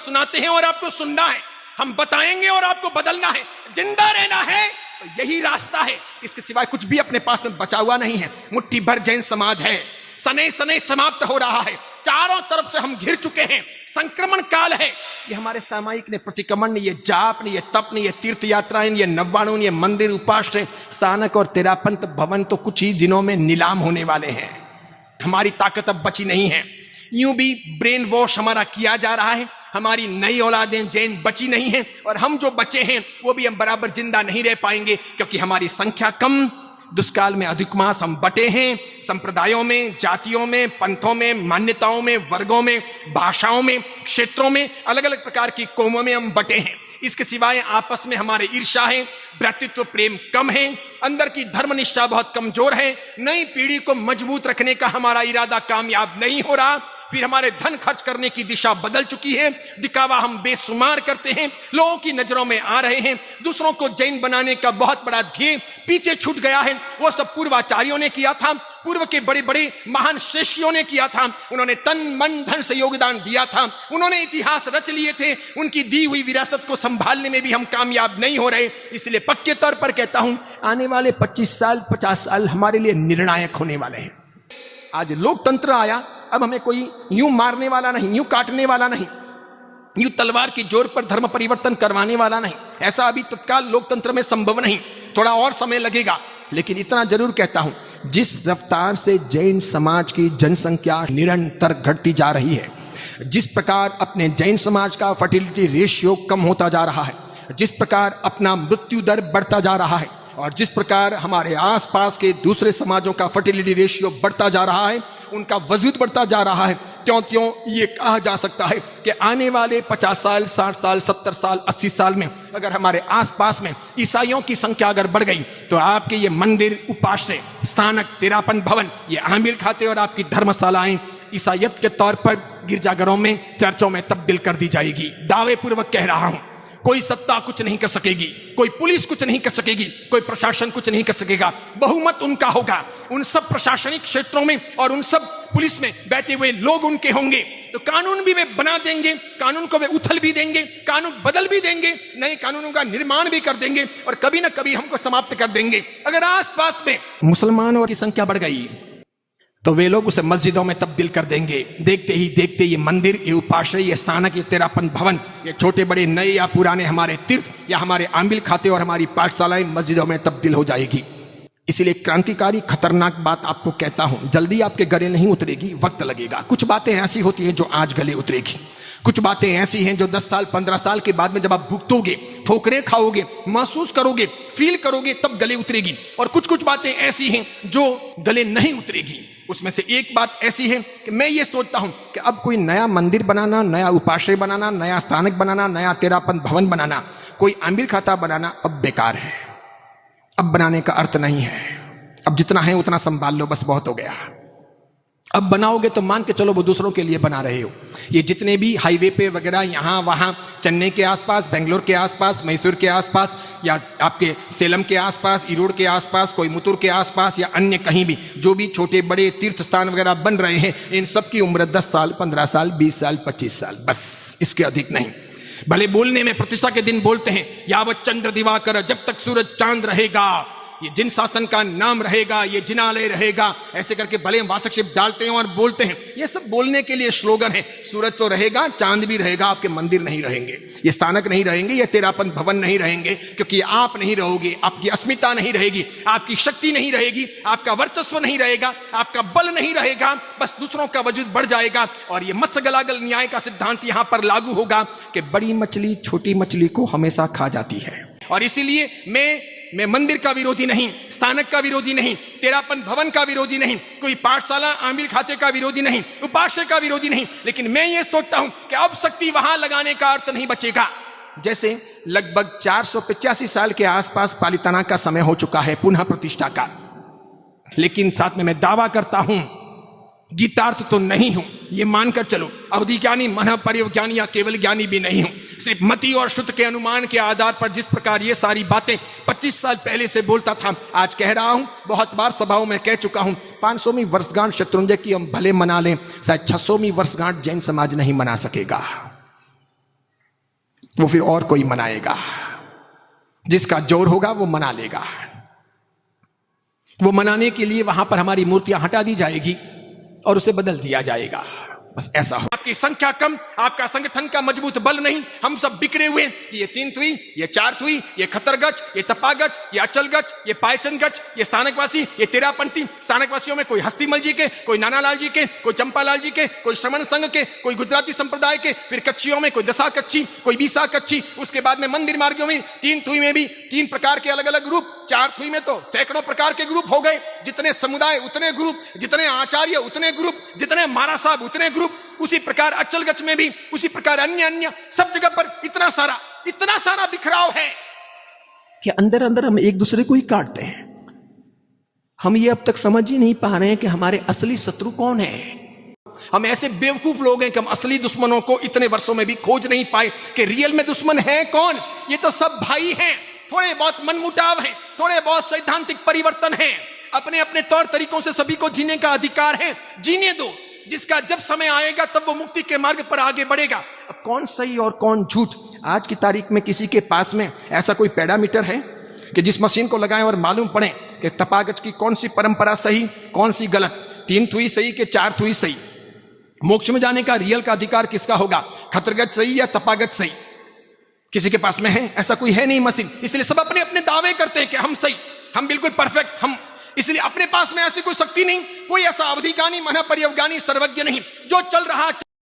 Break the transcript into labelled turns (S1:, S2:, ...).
S1: सुनाते हैं और आपको सुनना है, हम बताएंगे और आपको बदलना है, जिंदा रहना है, तो यही रास्ता है। इसके सिवाय कुछ भी अपने पास में बचा हुआ नहीं है। मुट्ठी भर जैन समाज है, सने सने समाप्त हो रहा है, चारों तरफ से हम घिर चुके हैं, संक्रमण काल है। ये हमारे सामायिक ने प्रतिक्रमण, ये जाप ने, ये तप ने, ये तीर्थ यात्राएं, ये नव्वाणु, ये मंदिर उपास्य स्थानक और तेरापंथ भवन तो कुछ ही दिनों में नीलाम होने वाले हैं। हमारी ताकत अब बची नहीं है। यूं भी ब्रेन वॉश हमारा किया जा रहा है, हमारी नई औलादें जैन बची नहीं हैं, और हम जो बचे हैं वो भी हम बराबर जिंदा नहीं रह पाएंगे, क्योंकि हमारी संख्या कम, दुष्काल में अधिक मास हम बटे हैं, संप्रदायों में, जातियों में, पंथों में, मान्यताओं में, वर्गों में, भाषाओं में, क्षेत्रों में, अलग अलग प्रकार की कौमों में हम बटे हैं। इसके सिवाय आपस में हमारे ईर्ष्या है, भ्रातृत्व प्रेम कम है, अंदर की धर्मनिष्ठा बहुत कमजोर है, नई पीढ़ी को मजबूत रखने का हमारा इरादा कामयाब नहीं हो रहा। फिर हमारे धन खर्च करने की दिशा बदल चुकी है, दिखावा हम बेशुमार करते हैं, लोगों की नजरों में आ रहे हैं। दूसरों को जैन बनाने का बहुत बड़ा ध्येय पीछे छूट गया है। वो सब पूर्वाचार्यों ने किया था, पूर्व के बड़े बड़े महान श्रेष्ठियों ने किया था, उन्होंने तन मन धन से योगदान दिया था, उन्होंने इतिहास रच लिए थे। उनकी दी हुई विरासत को संभालने में भी हम कामयाब नहीं हो रहे। इसलिए पक्के तौर पर कहता हूं, आने वाले 25 साल 50 साल हमारे लिए निर्णायक होने वाले हैं। आज लोकतंत्र आया, अब हमें कोई यूं मारने वाला नहीं, यूं काटने वाला नहीं, यूं तलवार की जोर पर धर्म परिवर्तन करवाने वाला नहीं। ऐसा अभी तत्काल लोकतंत्र में संभव नहीं, थोड़ा और समय लगेगा। लेकिन इतना जरूर कहता हूं, जिस रफ्तार से जैन समाज की जनसंख्या निरंतर घटती जा रही है, जिस प्रकार अपने जैन समाज का फर्टिलिटी रेशियो कम होता जा रहा है, जिस प्रकार अपना मृत्यु दर बढ़ता जा रहा है, और जिस प्रकार हमारे आसपास के दूसरे समाजों का फर्टिलिटी रेशियो बढ़ता जा रहा है, उनका वजूद बढ़ता जा रहा है, त्यों त्यों ये कहा जा सकता है कि आने वाले 50 साल 60 साल 70 साल 80 साल में अगर हमारे आसपास में ईसाइयों की संख्या अगर बढ़ गई, तो आपके ये मंदिर, उपास्य स्थानक, तेरापन भवन, ये आमिल खाते और आपकी धर्मशालाएं ईसाइयत के तौर पर गिरजाघरों में, चर्चों में तब्दील कर दी जाएगी। दावे पूर्वक कह रहा हूं, कोई सत्ता कुछ नहीं कर सकेगी, कोई पुलिस कुछ नहीं कर सकेगी, कोई प्रशासन कुछ नहीं कर सकेगा। बहुमत उनका होगा। उन सब प्रशासनिक क्षेत्रों में और उन सब पुलिस में बैठे हुए लोग उनके होंगे। तो कानून भी वे बना देंगे, कानून को वे उथल भी देंगे, कानून बदल भी देंगे, नए कानूनों का निर्माण भी कर देंगे, और कभी ना कभी हमको समाप्त कर देंगे। अगर आसपास में मुसलमानों की संख्या बढ़ गई तो वे लोग उसे मस्जिदों में तब्दील कर देंगे। देखते ही देखते ये मंदिर, ये उपाश्रय, ये स्थानक, ये तेरापन भवन, ये छोटे बड़े नए या पुराने हमारे तीर्थ या हमारे आमिल खाते और हमारी पाठशालाएं मस्जिदों में तब्दील हो जाएगी। इसलिए क्रांतिकारी खतरनाक बात आपको कहता हूं, जल्दी आपके गले नहीं उतरेगी, वक्त लगेगा। कुछ बातें ऐसी होती हैं जो आज गले उतरेगी, कुछ बातें ऐसी हैं जो 10 साल 15 साल के बाद में जब आप भुगतोगे, ठोकरें खाओगे, महसूस करोगे, फील करोगे, तब गले उतरेगी। और कुछ कुछ बातें ऐसी हैं जो गले नहीं उतरेगी। उसमें से एक बात ऐसी है कि मैं ये सोचता हूं कि अब कोई नया मंदिर बनाना, नया उपाश्रय बनाना, नया स्थानक बनाना, नया तेरापन भवन बनाना, कोई आमिल खाता बनाना अब बेकार है। अब बनाने का अर्थ नहीं है। अब जितना है उतना संभाल लो, बस बहुत हो गया। अब बनाओगे तो मान के चलो वो दूसरों के लिए बना रहे हो। ये जितने भी हाईवे पे वगैरह यहाँ वहाँ, चेन्नई के आसपास, बेंगलोर के आसपास, मैसूर के आसपास, या आपके सेलम के आसपास, इरोड के आसपास, कोयमुतूर के आसपास, या अन्य कहीं भी जो भी छोटे बड़े तीर्थ स्थान वगैरह बन रहे हैं, इन सब की उम्र 10 साल 15 साल 20 साल 25 साल, बस, इसके अधिक नहीं। भले बोलने में प्रतिष्ठा के दिन बोलते हैं, यावत चंद्र दिवाकर, जब तक सूरज चांद रहेगा, ये जिन शासन का नाम रहेगा, ये जिनालय रहेगा, ऐसे करके भले वासकशिप डालते हैं और बोलते हैं। ये सब बोलने के लिए स्लोगन है। सूरज तो रहेगा, चांद भी रहेगा, आपके मंदिर नहीं रहेंगे, ये स्थानक नहीं रहेंगे, ये तेरापन भवन नहीं रहेंगे, क्योंकि आप नहीं रहोगे, आपकी अस्मिता नहीं रहेगी, आपकी शक्ति नहीं रहेगी, आपका वर्चस्व नहीं रहेगा, आपका बल नहीं रहेगा, बस दूसरों का वजूद बढ़ जाएगा। और ये मत्स्य गलागल न्याय का सिद्धांत यहां पर लागू होगा कि बड़ी मछली छोटी मछली को हमेशा खा जाती है। और इसीलिए मैं मंदिर का विरोधी नहीं, स्थानक का विरोधी नहीं, तेरापन भवन का विरोधी नहीं, कोई पाठशाला आमिल खाते का विरोधी नहीं, उपास्य का विरोधी नहीं, लेकिन मैं ये सोचता हूं कि अब शक्ति वहां लगाने का अर्थ नहीं बचेगा। जैसे लगभग 485 साल के आसपास पालिताना का समय हो चुका है पुनः प्रतिष्ठा का, लेकिन साथ में मैं दावा करता हूं गीतार्थ तो नहीं हूं, ये मानकर चलो। अवधि ज्ञानी, मन परिज्ञानी या केवल ज्ञानी भी नहीं हूं। सिर्फ मति और श्रुत के अनुमान के आधार पर जिस प्रकार ये सारी बातें 25 साल पहले से बोलता था, आज कह रहा हूं, बहुत बार सभाओं में कह चुका हूं। 500वीं वर्षगांठ शत्रुंजय की हम भले मना लें, शायद 600वीं वर्षगांठ जैन समाज नहीं मना सकेगा। वो फिर और कोई मनाएगा। जिसका जोर होगा वो मना लेगा। वो मनाने के लिए वहां पर हमारी मूर्तियां हटा दी जाएगी और उसे बदल दिया जाएगा। बस ऐसा हो। आपकी संख्या कम, आपका संगठन का मजबूत बल नहीं, हम सब बिखरे हुए। ये 3 तुई, ये 4 तुई, ये खतरगच, ये तपागच, ये अचलगच, ये पायचनगच, ये स्थानकवासी, ये तेरापंथी। स्थानकवासियों में कोई हस्तीमल जी के, कोई नानालाल जी के, कोई चंपालाल जी के, कोई श्रमण संघ के, कोई गुजराती संप्रदाय के। फिर कच्चियों में कोई दशा कच्ची, कोई बीसा कच्ची। उसके बाद में मंदिर मार्गियों में 3 तुई में भी 3 प्रकार के अलग अलग ग्रुप। 4 तुई में तो सैकड़ों प्रकार के ग्रुप हो गए। जितने समुदाय उतने ग्रुप, जितने आचार्य उतने ग्रुप, जितने महाराज साहब उतने ग्रुप। उसी प्रकार अचलगच में भी, उसी प्रकार अन्य अन्य सब जगह पर इतना सारा बिखराव है कि अंदर अंदर हम एक दूसरे को ही काटते हैं। हम ये अब तक समझ ही नहीं पा रहे हैं कि हमारे असली शत्रु कौन है। हम ऐसे बेवकूफ लोग हैं कि हम असली दुश्मनों को इतने वर्षों में भी खोज नहीं पाए कि रियल में दुश्मन है कौन। ये तो सब भाई हैं। थोड़े बहुत मनमुटाव हैं, थोड़े बहुत सैद्धांतिक परिवर्तन हैं, अपने अपने तौर तरीकों से सभी को जीने का अधिकार है। जीने दो। जिसका जब समय आएगा तब वो मुक्ति के मार्ग पर आगे बढ़ेगा। अब कौन सही और कौन झूठ, आज की तारीख में किसी के पास में ऐसा कोई पैरामीटर है कि जिस मशीन को लगाएं और मालूम पड़े कि तपागच की कौन सी परंपरा सही, कौन सी गलत, 3 तुई सही कि 4 तुई सही, मोक्ष में जाने का रियल का अधिकार किसका होगा, खतरगच सही या तपागच सही? किसी के पास में है? ऐसा कोई है नहीं मशीन। इसलिए सब अपने अपने दावे करते हैं कि हम सही, हम बिल्कुल परफेक्ट, हम। इसलिए अपने पास में ऐसी कोई शक्ति नहीं, कोई ऐसा अवधिज्ञानी, महापर्यवज्ञानी, सर्वज्ञ नहीं। जो चल रहा